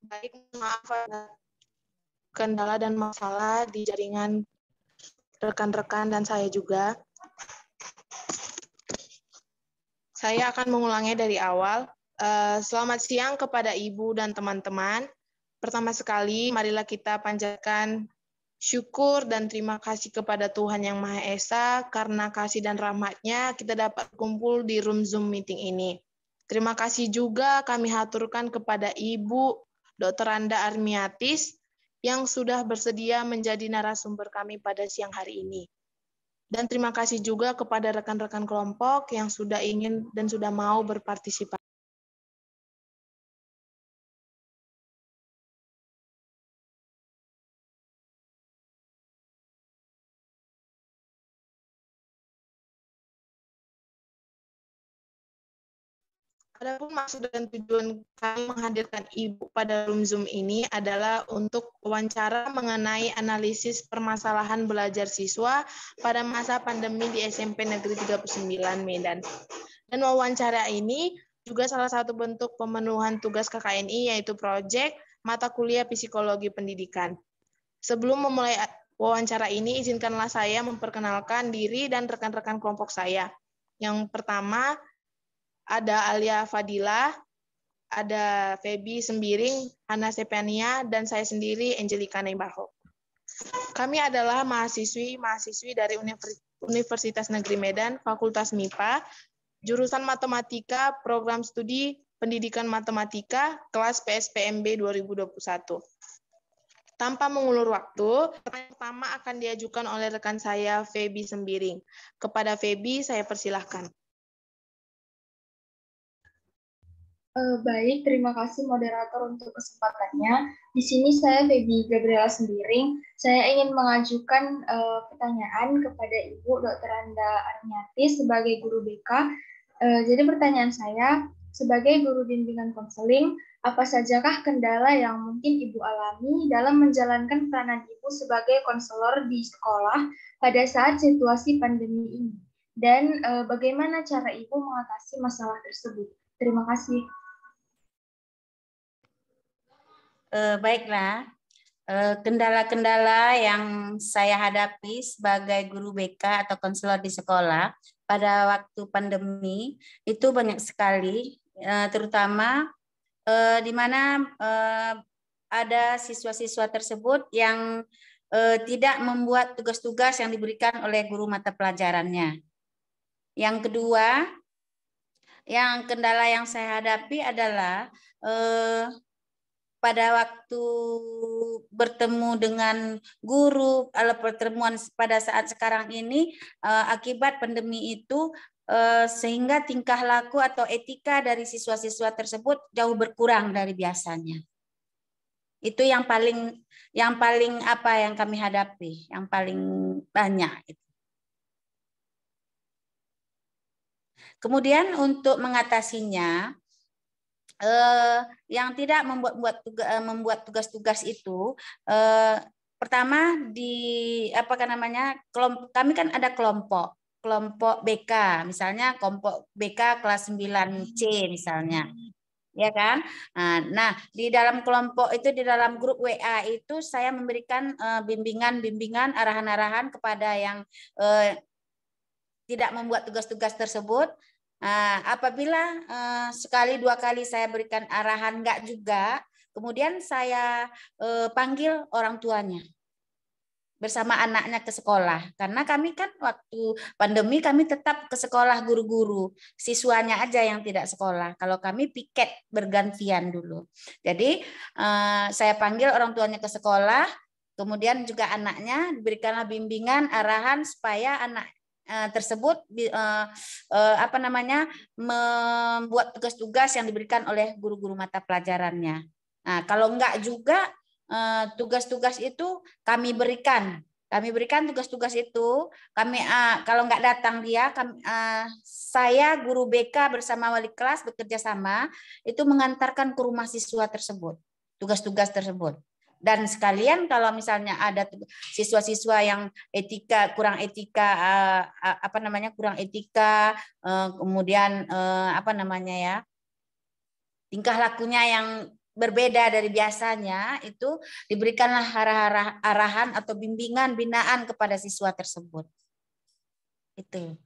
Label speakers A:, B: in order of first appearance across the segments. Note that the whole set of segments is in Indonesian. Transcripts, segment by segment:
A: Baik, maaf ada kendala dan masalah di jaringan rekan-rekan dan saya juga. Saya akan mengulangnya dari awal. Selamat siang kepada Ibu dan teman-teman. Pertama sekali, marilah kita panjatkan syukur dan terima kasih kepada Tuhan Yang Maha Esa, karena kasih dan rahmat-Nya kita dapat kumpul di room Zoom meeting ini. Terima kasih juga kami haturkan kepada Ibu Dr. Randa Armiatis yang sudah bersedia menjadi narasumber kami pada siang hari ini. Dan terima kasih juga kepada rekan-rekan kelompok yang sudah ingin dan sudah mau berpartisipasi. Adapun maksud dan tujuan kami menghadirkan Ibu pada room Zoom ini adalah untuk wawancara mengenai analisis permasalahan belajar siswa pada masa pandemi di SMP Negeri 39 Medan. Dan wawancara ini juga salah satu bentuk pemenuhan tugas KKNI, yaitu proyek mata kuliah psikologi pendidikan. Sebelum memulai wawancara ini, izinkanlah saya memperkenalkan diri dan rekan-rekan kelompok saya. Yang pertama, ada Alia Fadila, ada Feby Sembiring, Hana Sepania, dan saya sendiri, Angelika Neibaho. Kami adalah mahasiswi dari Universitas Negeri Medan, Fakultas MIPA, jurusan Matematika, Program Studi Pendidikan Matematika, kelas PSPMB 2021. Tanpa mengulur waktu, pertanyaan pertama akan diajukan oleh rekan saya, Feby Sembiring. Kepada Feby, saya persilahkan.
B: Baik, terima kasih moderator untuk kesempatannya. Di sini saya Feby Gabriela Sembiring. Saya ingin mengajukan pertanyaan kepada Ibu Dr. Randa Armiatis sebagai guru BK. Jadi pertanyaan saya, sebagai guru bimbingan konseling, apa sajakah kendala yang mungkin Ibu alami dalam menjalankan peranan Ibu sebagai konselor di sekolah pada saat situasi pandemi ini? Dan bagaimana cara Ibu mengatasi masalah tersebut? Terima kasih.
C: Baiklah, kendala-kendala yang saya hadapi sebagai guru BK atau konselor di sekolah pada waktu pandemi itu banyak sekali, terutama di mana ada siswa-siswa tersebut yang tidak membuat tugas-tugas yang diberikan oleh guru mata pelajarannya. Yang kedua, kendala yang saya hadapi adalah pada waktu bertemu dengan guru, pertemuan pada saat sekarang ini akibat pandemi itu sehingga tingkah laku atau etika dari siswa-siswa tersebut jauh berkurang dari biasanya. Itu yang paling apa yang kami hadapi, yang paling banyak. Kemudian untuk mengatasinya, yang tidak membuat tugas-tugas itu, pertama kami kan ada kelompok BK, misalnya kelompok BK kelas 9C misalnya, ya kan? Nah, di dalam kelompok itu, di dalam grup WA itu saya memberikan bimbingan, arahan-arahan kepada yang tidak membuat tugas-tugas tersebut. Apabila sekali dua kali saya berikan arahan enggak juga, kemudian saya panggil orang tuanya bersama anaknya ke sekolah, karena kami kan waktu pandemi kami tetap ke sekolah, guru-guru, siswanya aja yang tidak sekolah. Kalau kami piket bergantian dulu. Jadi saya panggil orang tuanya ke sekolah, kemudian juga anaknya diberikanlah bimbingan, arahan supaya anak tersebut membuat tugas-tugas yang diberikan oleh guru-guru mata pelajarannya. Nah, kalau enggak juga tugas-tugas itu kami berikan tugas-tugas itu, kalau enggak datang dia, saya guru BK bersama wali kelas bekerja sama itu mengantarkan ke rumah siswa tersebut tugas-tugas tersebut. Dan sekalian kalau misalnya ada siswa-siswa yang kurang etika, kemudian tingkah lakunya yang berbeda dari biasanya, itu diberikanlah arahan atau bimbingan binaan kepada siswa tersebut. Itu.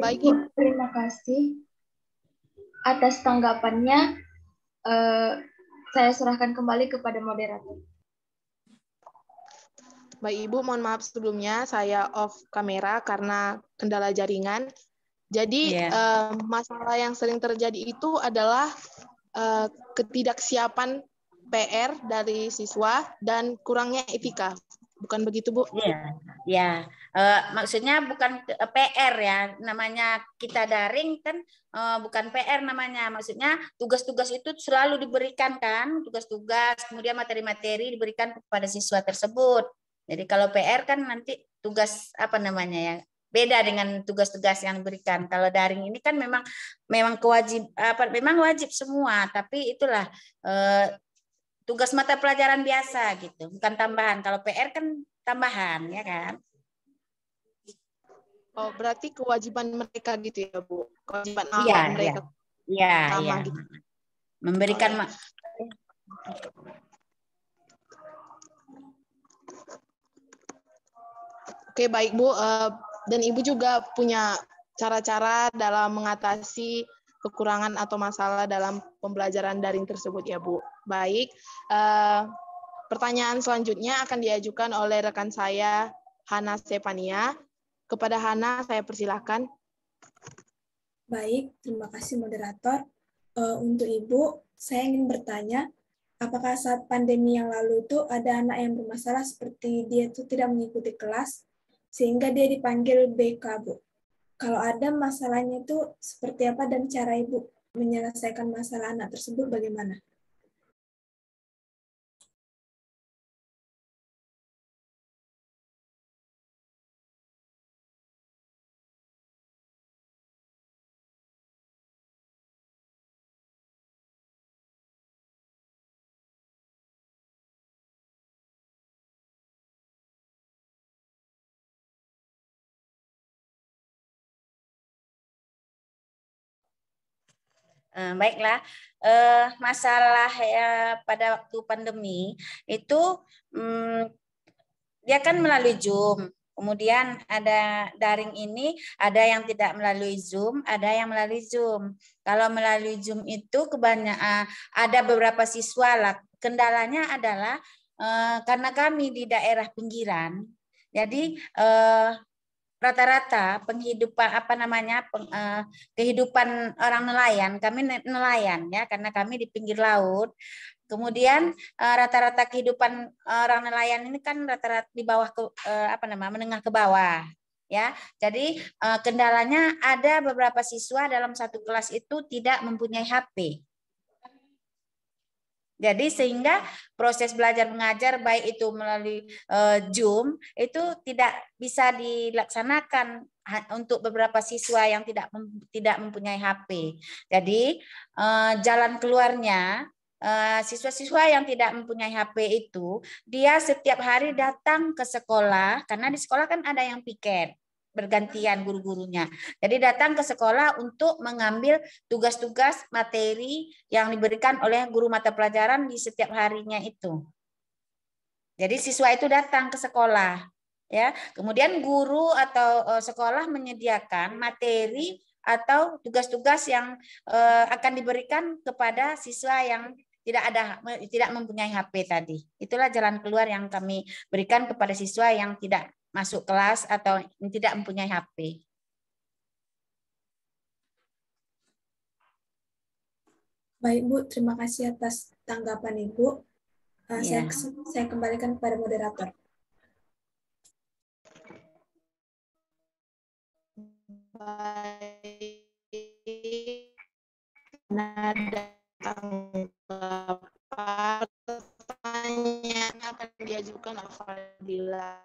A: Baik,
B: Ibu, terima kasih atas tanggapannya. Saya serahkan kembali kepada moderator.
A: Baik Ibu, mohon maaf sebelumnya saya off kamera karena kendala jaringan. Jadi masalah yang sering terjadi itu adalah ketidaksiapan PR dari siswa dan kurangnya etika. Bukan begitu, Bu?
C: Iya, ya. Maksudnya bukan PR ya, namanya kita daring kan bukan PR namanya. Maksudnya tugas-tugas itu selalu diberikan kan, tugas-tugas, kemudian materi-materi diberikan kepada siswa tersebut. Jadi kalau PR kan nanti tugas apa namanya ya, beda dengan tugas-tugas yang diberikan. Kalau daring ini kan memang memang wajib semua, tapi itulah tugas mata pelajaran biasa gitu, bukan tambahan. Kalau PR kan tambahan, ya kan?
A: Oh, berarti kewajiban mereka gitu ya, Bu? Kewajiban
C: Iya,
A: awal
C: iya.
A: mereka
C: Iya,
A: sama
C: iya.
A: gitu.
C: Memberikan
A: Oke, baik Bu. Dan Ibu juga punya cara-cara dalam mengatasi kekurangan atau masalah dalam pembelajaran daring tersebut ya, Bu. Baik. Pertanyaan selanjutnya akan diajukan oleh rekan saya, Hana Stefania. Kepada Hana, saya persilahkan.
D: Baik, terima kasih moderator. Untuk Ibu, saya ingin bertanya, apakah saat pandemi yang lalu itu ada anak yang bermasalah seperti dia itu tidak mengikuti kelas, sehingga dia dipanggil BK, Bu? Kalau ada masalahnya itu seperti apa dan cara Ibu menyelesaikan masalah anak tersebut bagaimana?
C: Baiklah, masalah pada waktu pandemi itu dia kan melalui Zoom. Kemudian ada daring ini, ada yang tidak melalui Zoom, ada yang melalui Zoom. Kalau melalui Zoom itu kebanyakan ada beberapa siswa lah. Kendalanya adalah karena kami di daerah pinggiran, jadi rata-rata penghidupan kehidupan orang nelayan, kami nelayan ya karena kami di pinggir laut. Kemudian rata-rata kehidupan orang nelayan ini kan rata-rata di bawah menengah ke bawah ya. Jadi kendalanya ada beberapa siswa dalam satu kelas itu tidak mempunyai HP. Jadi sehingga proses belajar mengajar baik itu melalui Zoom itu tidak bisa dilaksanakan untuk beberapa siswa yang tidak mempunyai HP. Jadi jalan keluarnya siswa-siswa yang tidak mempunyai HP itu dia setiap hari datang ke sekolah karena di sekolah kan ada yang piket bergantian guru-gurunya. Jadi datang ke sekolah untuk mengambil tugas-tugas materi yang diberikan oleh guru mata pelajaran di setiap harinya itu. Jadi siswa itu datang ke sekolah, ya. Kemudian guru atau sekolah menyediakan materi atau tugas-tugas yang akan diberikan kepada siswa yang tidak mempunyai HP tadi. Itulah jalan keluar yang kami berikan kepada siswa yang tidak masuk kelas atau tidak mempunyai HP.
D: Baik Bu, terima kasih atas tanggapan Ibu. Saya kembalikan kepada moderator.
A: Baik. Pertanyaan akan diajukan apabila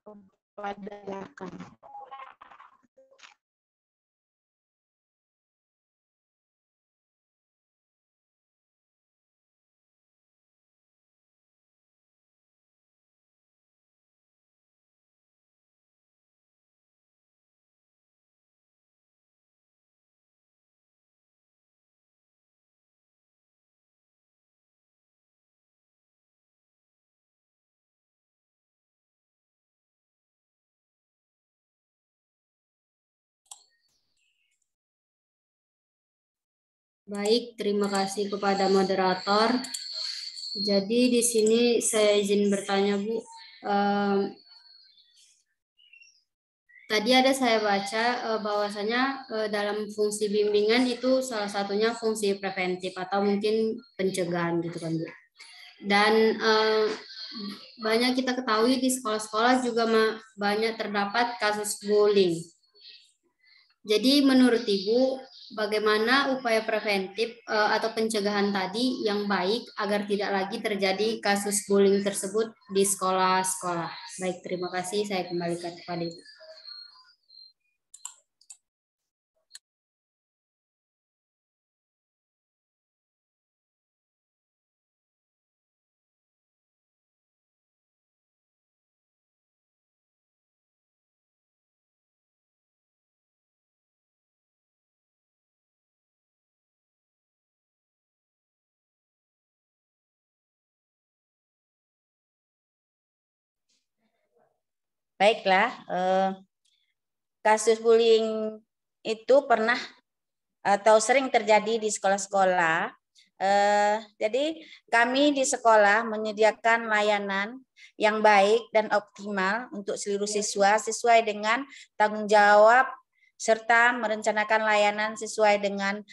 A: kepada rekan.
E: Baik, terima kasih kepada moderator. Jadi di sini saya izin bertanya, Bu. Tadi ada saya baca bahwasanya dalam fungsi bimbingan itu salah satunya fungsi preventif atau mungkin pencegahan gitu kan, Bu. Dan banyak kita ketahui di sekolah-sekolah juga banyak terdapat kasus bullying. Jadi menurut Ibu, bagaimana upaya preventif atau pencegahan tadi yang baik agar tidak lagi terjadi kasus bullying tersebut di sekolah-sekolah? Baik, terima kasih. Saya kembalikan kepada Ibu.
C: Baiklah, kasus bullying itu pernah atau sering terjadi di sekolah-sekolah. Jadi kami di sekolah menyediakan layanan yang baik dan optimal untuk seluruh siswa sesuai dengan tanggung jawab serta merencanakan layanan sesuai dengan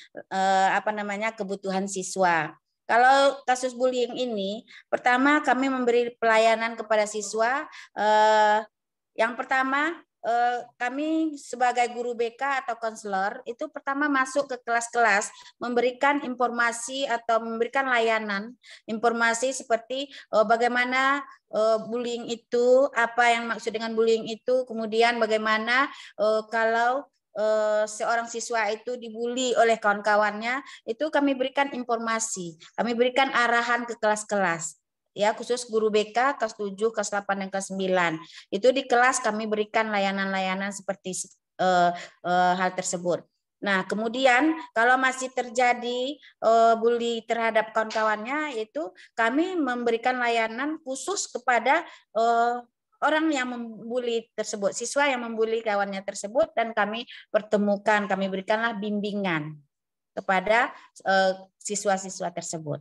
C: kebutuhan siswa. Kalau kasus bullying ini, pertama kami memberi pelayanan kepada siswa. Yang pertama, kami sebagai guru BK atau konselor itu pertama masuk ke kelas-kelas memberikan informasi atau memberikan layanan informasi seperti bagaimana bullying itu, apa yang maksud dengan bullying itu, kemudian bagaimana kalau seorang siswa itu dibully oleh kawan-kawannya, itu kami berikan informasi, kami berikan arahan ke kelas-kelas. Ya, khusus guru BK kelas 7, kelas 8 dan kelas 9. Itu di kelas kami berikan layanan-layanan seperti hal tersebut. Nah, kemudian kalau masih terjadi bully terhadap kawan-kawannya, itu kami memberikan layanan khusus kepada orang yang membuli tersebut, siswa yang membuli kawannya tersebut, dan kami pertemukan, kami berikanlah bimbingan kepada siswa-siswa tersebut.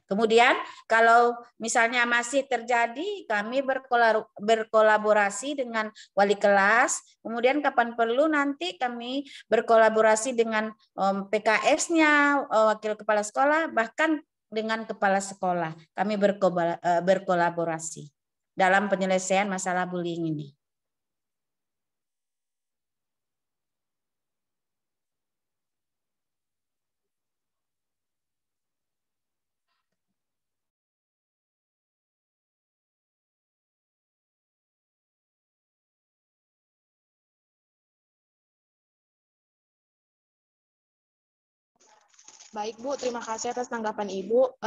C: Kemudian kalau misalnya masih terjadi, kami berkolaborasi dengan wali kelas. Kemudian kapan perlu nanti kami berkolaborasi dengan PKS-nya, wakil kepala sekolah, bahkan dengan kepala sekolah. Kami berkolaborasi dalam penyelesaian masalah bullying ini.
A: Baik Bu, terima kasih atas tanggapan Ibu.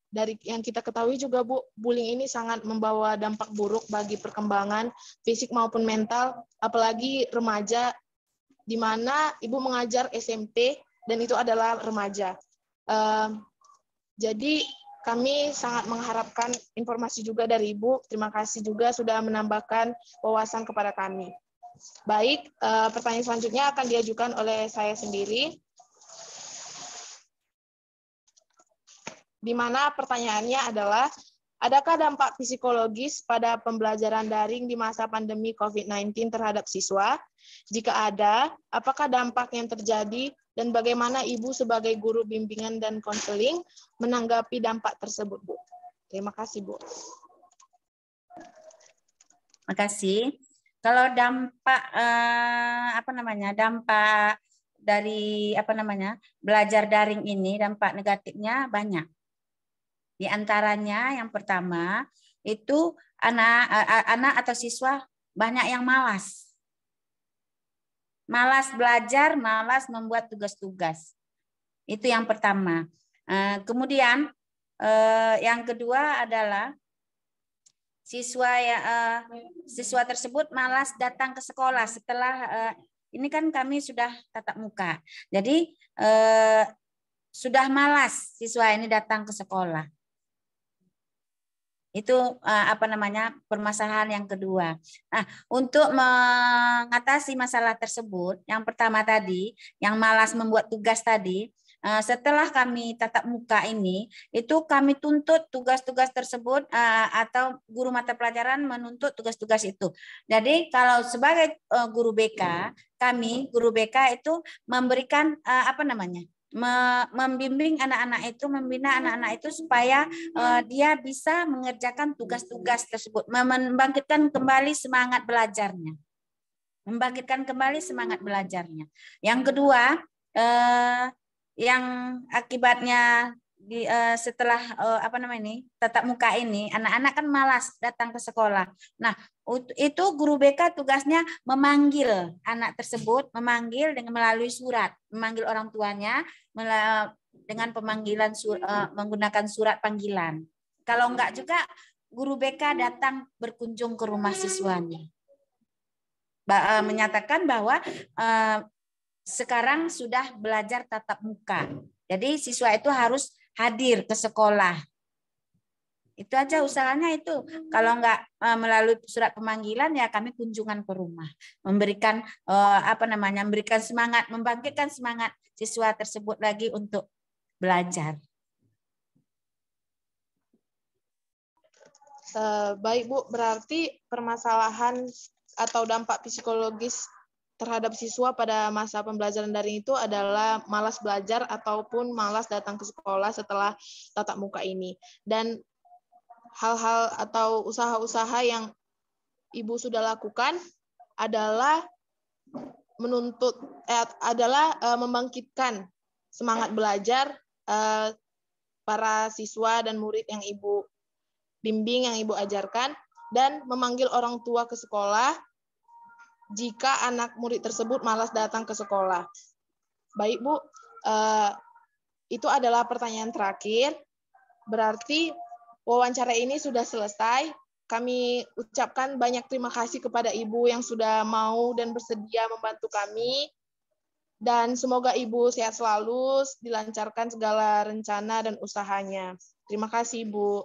A: Dari yang kita ketahui juga Bu, bullying ini sangat membawa dampak buruk bagi perkembangan fisik maupun mental, apalagi remaja, di mana Ibu mengajar SMP dan itu adalah remaja. Jadi kami sangat mengharapkan informasi juga dari Ibu. Terima kasih juga sudah menambahkan wawasan kepada kami. Baik, pertanyaan selanjutnya akan diajukan oleh saya sendiri. Di mana pertanyaannya adalah, adakah dampak psikologis pada pembelajaran daring di masa pandemi COVID-19 terhadap siswa? Jika ada, apakah dampak yang terjadi dan bagaimana Ibu sebagai guru bimbingan dan konseling menanggapi dampak tersebut, Bu? Terima kasih, Bu.
C: Terima kasih. Kalau dampak dampak dari belajar daring ini, dampak negatifnya banyak. Di antaranya yang pertama itu anak atau siswa banyak yang malas. Malas belajar, malas membuat tugas-tugas. Itu yang pertama. Kemudian yang kedua adalah siswa tersebut malas datang ke sekolah setelah ini kan kami sudah tatap muka. Jadi sudah malas siswa ini datang ke sekolah. Itu apa namanya permasalahan yang kedua. Nah, untuk mengatasi masalah tersebut, yang pertama tadi, yang malas membuat tugas tadi, setelah kami tatap muka ini, itu kami tuntut tugas-tugas tersebut atau guru mata pelajaran menuntut tugas-tugas itu. Jadi kalau sebagai guru BK, kami guru BK itu memberikan apa namanya? Membimbing anak-anak itu, membina anak-anak itu supaya dia bisa mengerjakan tugas-tugas tersebut, membangkitkan kembali semangat belajarnya, membangkitkan kembali semangat belajarnya. Yang kedua, yang akibatnya setelah apa namanya ini tatap muka ini, anak-anak kan malas datang ke sekolah. Nah, itu guru BK tugasnya memanggil anak tersebut, memanggil dengan melalui surat, memanggil orang tuanya dengan pemanggilan menggunakan surat panggilan. Kalau enggak juga guru BK datang berkunjung ke rumah siswanya, menyatakan bahwa sekarang sudah belajar tatap muka. Jadi siswa itu harus hadir ke sekolah. Itu aja usahanya itu. Kalau enggak melalui surat pemanggilan ya kami kunjungan ke rumah, memberikan apa namanya, memberikan semangat, membangkitkan semangat siswa tersebut lagi untuk belajar.
A: Baik Bu, berarti permasalahan atau dampak psikologis terhadap siswa pada masa pembelajaran daring itu adalah malas belajar ataupun malas datang ke sekolah setelah tatap muka ini. Dan hal-hal atau usaha-usaha yang Ibu sudah lakukan adalah membangkitkan semangat belajar para siswa dan murid yang Ibu bimbing, yang Ibu ajarkan, dan memanggil orang tua ke sekolah jika anak murid tersebut malas datang ke sekolah. Baik Bu, itu adalah pertanyaan terakhir. Berarti wawancara ini sudah selesai. Kami ucapkan banyak terima kasih kepada Ibu yang sudah mau dan bersedia membantu kami. Dan semoga Ibu sehat selalu, dilancarkan segala rencana dan usahanya. Terima kasih, Bu.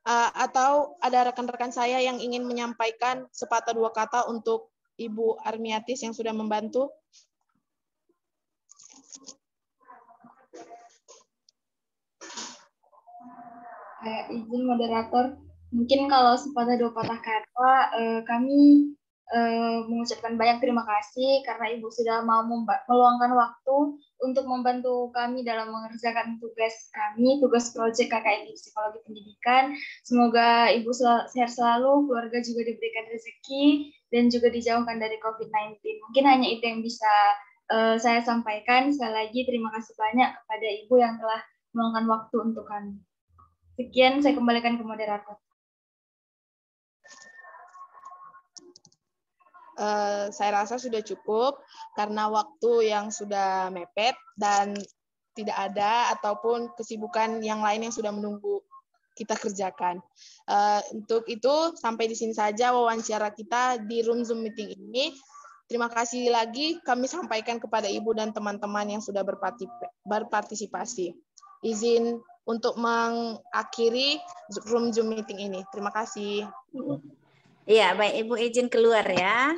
A: Atau ada rekan-rekan saya yang ingin menyampaikan sepatah dua kata untuk Ibu Armiatis yang sudah membantu?
B: Izin moderator, mungkin kalau sepatah dua patah kata, kami mengucapkan banyak terima kasih karena Ibu sudah mau meluangkan waktu untuk membantu kami dalam mengerjakan tugas kami, tugas proyek KKN Psikologi Pendidikan. Semoga Ibu sehat selalu, keluarga juga diberikan rezeki, dan juga dijauhkan dari COVID-19. Mungkin hanya itu yang bisa saya sampaikan. Sekali lagi terima kasih banyak kepada Ibu yang telah meluangkan waktu untuk kami. Sekian, saya kembalikan ke moderator.
A: Saya rasa sudah cukup karena waktu yang sudah mepet dan tidak ada ataupun kesibukan yang lain yang sudah menunggu kita kerjakan. Untuk itu sampai di sini saja wawancara kita di room Zoom meeting ini. Terima kasih lagi kami sampaikan kepada Ibu dan teman-teman yang sudah berpartisipasi. Izin untuk mengakhiri room Zoom meeting ini. Terima kasih.
C: Iya, baik Ibu izin keluar ya.